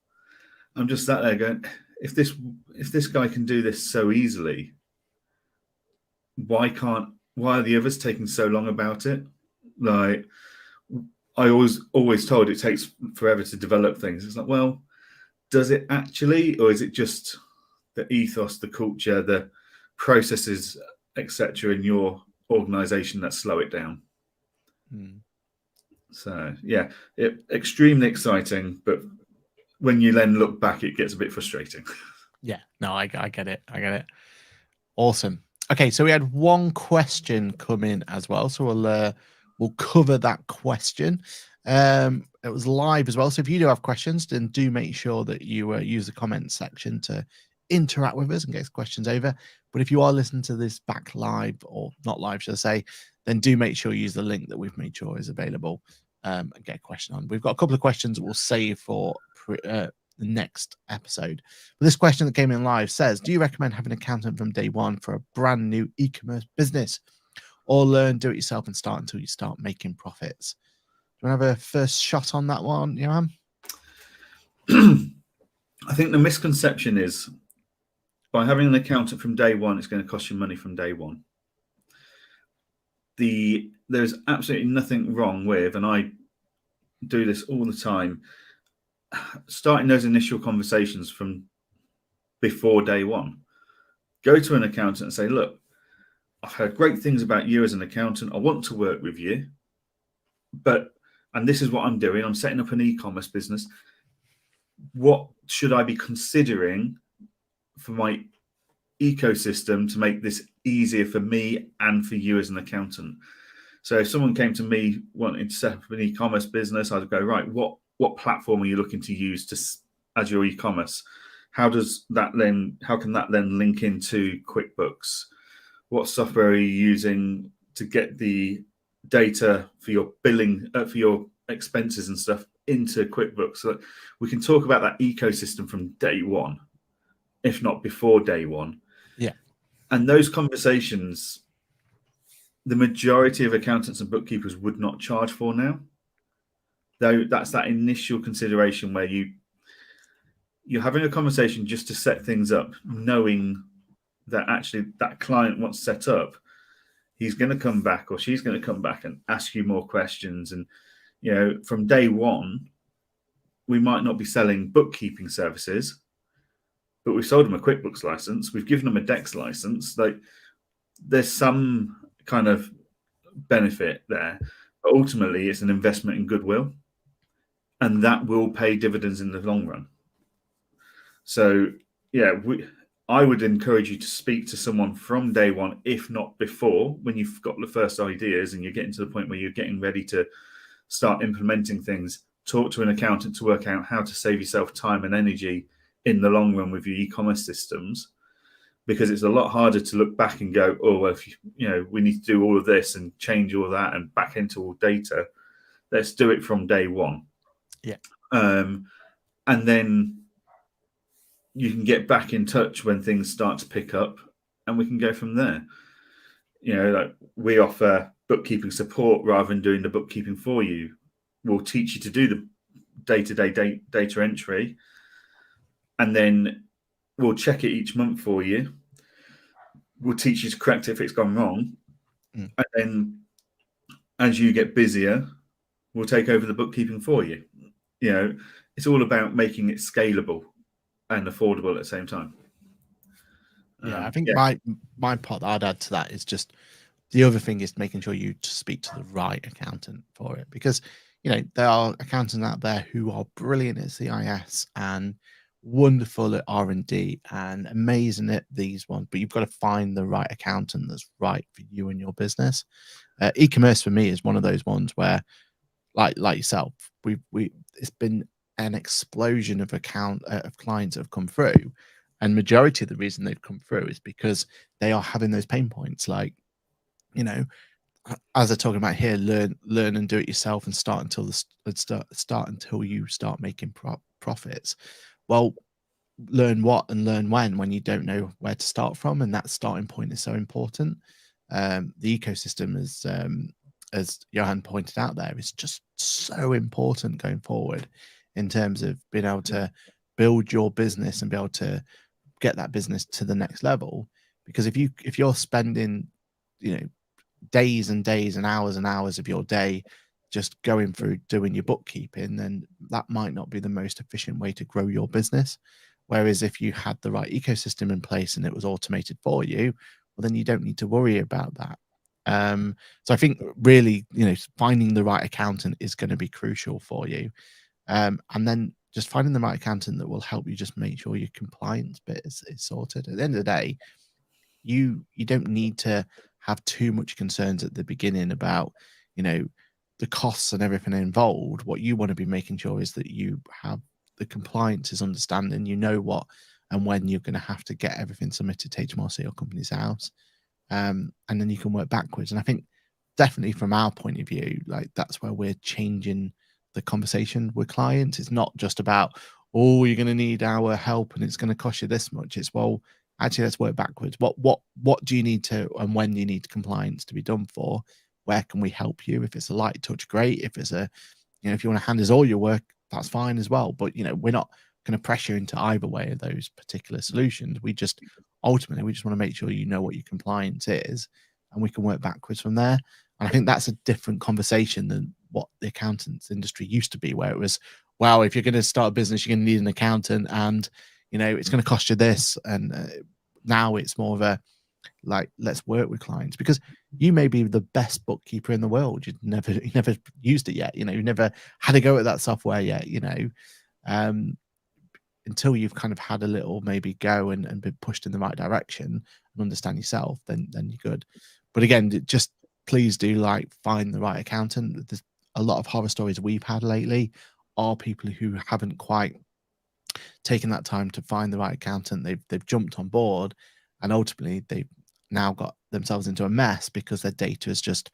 I'm just sat there going, if this guy can do this so easily, why are the others taking so long about it? Like I always told it takes forever to develop things. It's like, well, does it actually, or is it just the ethos, the culture, the processes, etc. in your organization that slow it down? So yeah, extremely exciting, but when you then look back, it gets a bit frustrating. Yeah, no, I get it. Awesome. Okay, so we had one question come in as well, so we'll cover that question. It was live as well, so if you do have questions, then do make sure that you use the comment section to interact with us and get questions over. But if you are listening to this back live, or not live, should I say, then do make sure you use the link that we've made sure is available, and get a question on. We've got a couple of questions that we'll save for the next episode. But this question that came in live says, do you recommend having an accountant from day one for a brand new e-commerce business, or learn do it yourself and start until you start making profits? Do you want to have a first shot on that one, Johann? I think the misconception is by having an accountant from day one, it's going to cost you money from day one. There's absolutely nothing wrong with, and I do this all the time, starting those initial conversations from before day one. Go to an accountant and say, look, I've heard great things about you as an accountant. I want to work with you, and this is what I'm doing. I'm setting up an e-commerce business. What should I be considering for my ecosystem to make this easier for me and for you as an accountant? So if someone came to me wanting to set up an e-commerce business, I'd go, right, what platform are you looking to use as your e-commerce? How can that then link into QuickBooks? What software are you using to get the data for your billing, for your expenses and stuff into QuickBooks? So that we can talk about that ecosystem from day one, if not before day one. Yeah. And those conversations, the majority of accountants and bookkeepers would not charge for now. Though that's that initial consideration where you're having a conversation just to set things up, knowing that actually that client wants set up, he's going to come back or she's going to come back and ask you more questions. And, from day one, we might not be selling bookkeeping services, but we've sold them a QuickBooks license. We've given them a DEX license. Like, there's some kind of benefit there, but ultimately it's an investment in goodwill, and that will pay dividends in the long run. So, I would encourage you to speak to someone from day one, if not before, when you've got the first ideas and you're getting to the point where you're getting ready to start implementing things. Talk to an accountant to work out how to save yourself time and energy in the long run with your e-commerce systems, because it's a lot harder to look back and go, oh, well, if we need to do all of this and change all that and back into all data. Let's do it from day one. Yeah. And then you can get back in touch when things start to pick up, and we can go from there. Like, we offer bookkeeping support rather than doing the bookkeeping for you. We'll teach you to do the day-to-day data entry, and then we'll check it each month for you. We'll teach you to correct it if it's gone wrong. And then as you get busier, we'll take over the bookkeeping for you. It's all about making it scalable and affordable at the same time. Yeah, I think my part that I'd add to that is just the other thing is making sure you speak to the right accountant for it, because there are accountants out there who are brilliant at CIS and wonderful at R&D and amazing at these ones, but you've got to find the right accountant that's right for you and your business. E-commerce for me is one of those ones where, like yourself, it's been an explosion of clients that have come through, and majority of the reason they've come through is because they are having those pain points, like, as they're talking about here, learn and do it yourself and start until you start making profits. Well, learn what and learn when you don't know where to start from, and that starting point is so important. The ecosystem is, as Johann pointed out there, is just so important going forward in terms of being able to build your business and be able to get that business to the next level. Because if you're spending days and days and hours of your day just going through doing your bookkeeping, then that might not be the most efficient way to grow your business. Whereas if you had the right ecosystem in place and it was automated for you, well, then you don't need to worry about that. So I think really, finding the right accountant is going to be crucial for you. And then just finding the right accountant that will help you just make sure your compliance bit is sorted. At the end of the day, you don't need to have too much concerns at the beginning about, the costs and everything involved. What you want to be making sure is that you have the compliance is understanding, what and when you're going to have to get everything submitted to HMRC or Companies House. And then you can work backwards. And I think definitely from our point of view, like that's where we're changing the conversation with clients. It's not just about, oh, you're going to need our help and it's going to cost you this much. It's, well, actually, let's work backwards. What do you need to, and when do you need compliance to be done for? Where can we help you? If it's a light touch, great. If it's if you want to hand us all your work, that's fine as well. But, we're not going to pressure into either way of those particular solutions. Ultimately, we just want to make sure you know what your compliance is and we can work backwards from there. And I think that's a different conversation than what the accountants industry used to be, where it was, well, if you're going to start a business, you're going to need an accountant and, it's going to cost you this. And now it's more of a, like, let's work with clients, because you may be the best bookkeeper in the world. You never used it yet. You never had a go at that software yet, until you've kind of had a little maybe go and been pushed in the right direction and understand yourself, then you're good. But again, just please do find the right accountant. There's a lot of horror stories we've had lately are people who haven't quite taken that time to find the right accountant. They've jumped on board, and ultimately they've now got themselves into a mess because their data has just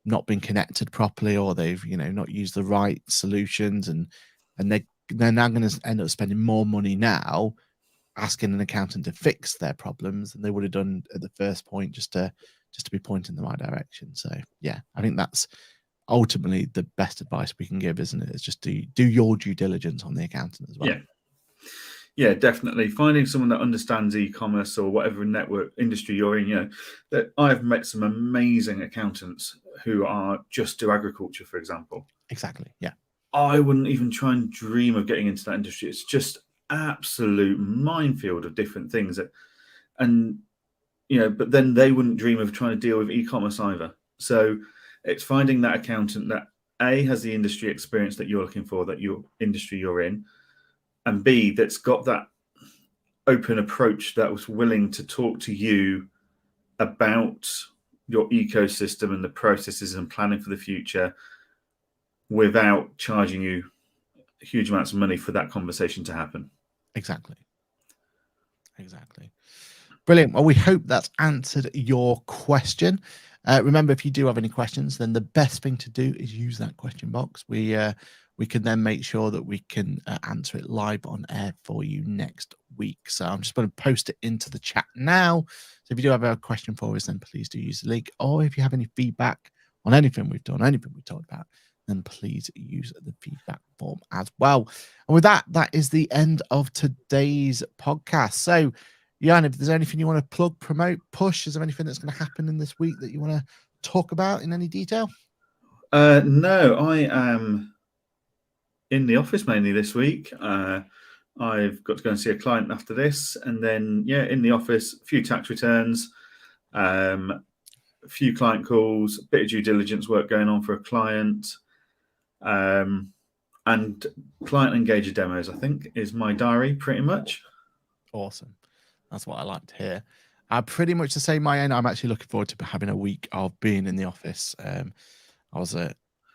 not been connected properly, or they've not used the right solutions, and they're now going to end up spending more money now asking an accountant to fix their problems than they would have done at the first point, just to be pointing in the right direction. So yeah, I think that's ultimately the best advice we can give, isn't it? It's just do your due diligence on the accountant as well. Yeah, definitely. Finding someone that understands e-commerce or whatever network industry you're in, that I've met some amazing accountants who are just do agriculture, for example. Exactly. Yeah. I wouldn't even try and dream of getting into that industry. It's just absolute minefield of different things but then they wouldn't dream of trying to deal with e-commerce either. So it's finding that accountant that A, has the industry experience that you're looking for, that your industry you're in, and B, that's got that open approach, that was willing to talk to you about your ecosystem and the processes and planning for the future without charging you huge amounts of money for that conversation to happen. Exactly. Brilliant. Well, we hope that's answered your question. Remember, if you do have any questions, then the best thing to do is use that question box. We can then make sure that we can answer it live on air for you next week. So I'm just going to post it into the chat now. So if you do have a question for us, then please do use the link. Or if you have any feedback on anything we've done, anything we've talked about, then please use the feedback form as well. And with that, that is the end of today's podcast. So, Johann, if there's anything you want to plug, promote, push, is there anything that's going to happen in this week that you want to talk about in any detail? No, I am in the office mainly this week. I've got to go and see a client after this, and then in the office, a few tax returns, a few client calls, a bit of due diligence work going on for a client, and client engager demos, I think, is my diary pretty much. Awesome. That's what I like to hear. Pretty much the same my end. I'm actually looking forward to having a week of being in the office. I was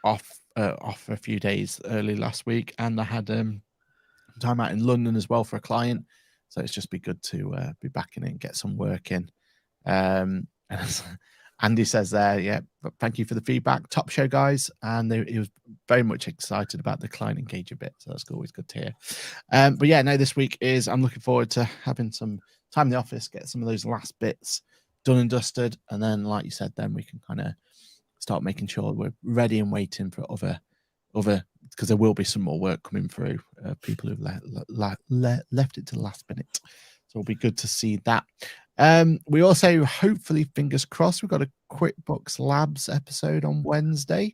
off for a few days early last week, and I had time out in London as well for a client. So it's just be good to be back in it and get some work in. And Andy says there, thank you for the feedback. Top show, guys. And he was very much excited about the client engager bit. So that's always good to hear. But this week I'm looking forward to having some time in the office, get some of those last bits done and dusted. And then, like you said, then we can kind of start making sure we're ready and waiting for other, because there will be some more work coming through, people who've left it to the last minute. So it'll be good to see that. We also, hopefully, fingers crossed, we've got a QuickBooks Labs episode on Wednesday.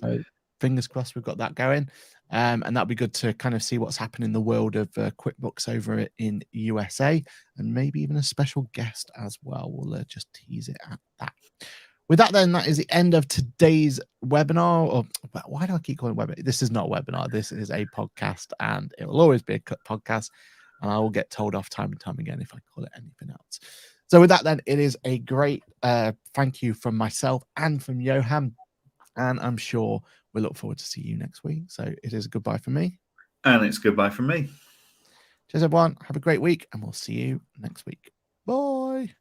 So fingers crossed we've got that going. And that'll be good to kind of see what's happening in the world of QuickBooks over in USA, and maybe even a special guest as well. We'll just tease it at that. With that, then, that is the end of today's webinar. Or why do I keep calling it webinar? This is not a webinar. This is a podcast, and it will always be a podcast. And I will get told off time and time again if I call it anything else. So with that, then, it is a great thank you from myself and from Johann. And I'm sure we'll look forward to see you next week. So it is a goodbye from me. And it's goodbye from me. Cheers, everyone. Have a great week, and we'll see you next week. Bye.